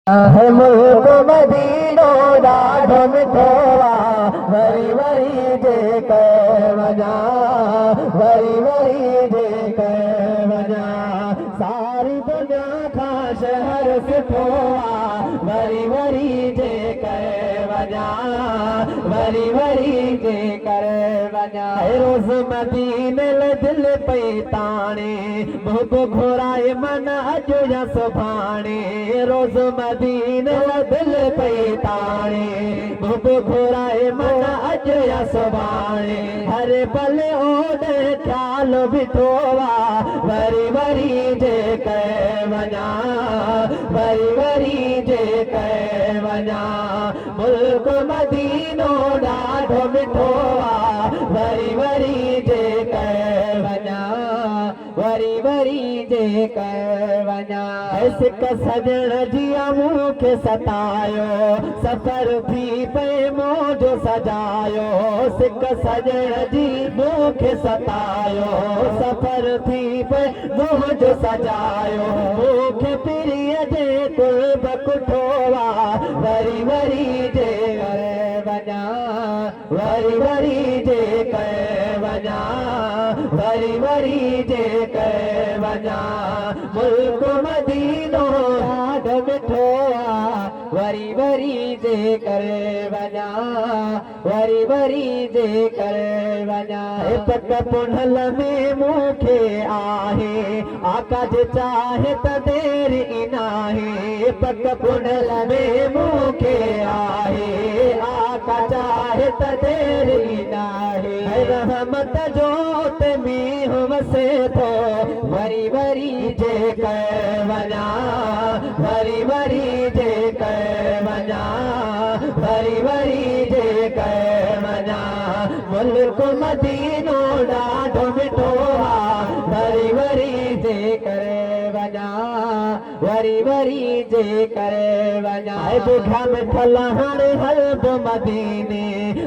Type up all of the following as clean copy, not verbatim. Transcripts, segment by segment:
है मुल्क मदीनो ॾाढो मिठो वरी वरी जे कर वञा वरी वरी जे कर वञा सारी दुनिया खां शहर सुठो वरी वरी जे कर वञा वरी वरी जे कर वञा रोज़ मदीने दिल पई ताणे बुक घुराए मन अॼु या सुभाणे रोज़ मदीने दिल पई ताणे बुक घुराए मन अॼु या सुभाणे हर पल ओॾे ख़्याल बीठो वरी वरी जे कर वञा वरी वरी जे कर वञा मुल्क मदीनो ॾाढो मिठो वरी वरी जे कर वञा वरी वरी जे कर वञा सिक सजण जी मूंखे सतायो सफ़र थी पे मोजो सजायो सिक सजण जी मूंखे सतायो सफ़र थी पे मोजो सजायो मूंखे प्रिय जे कुर्ब कुठो वरी वरी जे कर वञा वरी वरी जे कर वञा वरी वरी जे कर वञा मुल्क मदीनो ॾाढो मिठो वरी वरी जे कर वञा वरी वरी जे कर वञा पक पुनल में मूंखे आहे आका जे चाहे त देर ई नाहे पक पुनल में मूंखे आहे आका चाहे त देर ई नाहे रहमत जो ते मींह वसे थो वरी वरी जे कर वञा वरी वरी जे कर वञा वरी वरी जे कर वञा मुल्क मदीनो ॾाढो मिठो वरी वरी जे कर वञा वरी वरी जे कर वञा बुढ़ा मिठल हाणे हलब मदीने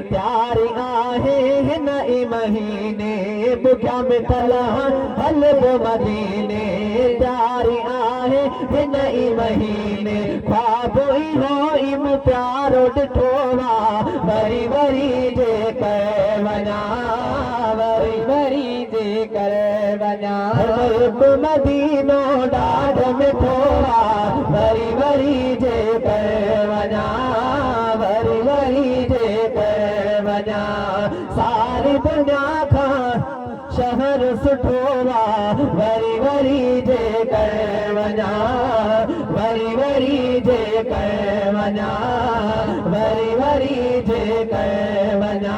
प्यारी आहे हिन ई महीने बुढ़ा मिठल हलब मदीने प्यारी आहे हिन ई महीने ख्वाब ई हो प्यारो ॾिठो वरी वरी जे कर वञा वरी वरी जे कर वञा मुल्क मदीनो ॾाढो मिठो वरी वरी जे कर वञा वरी वरी जे कर वञा सारी दुनिया खां शहर सुठो वरी वरी जे कर वञा वरी वरी जे कर वञा वरी वरी जे कर वञा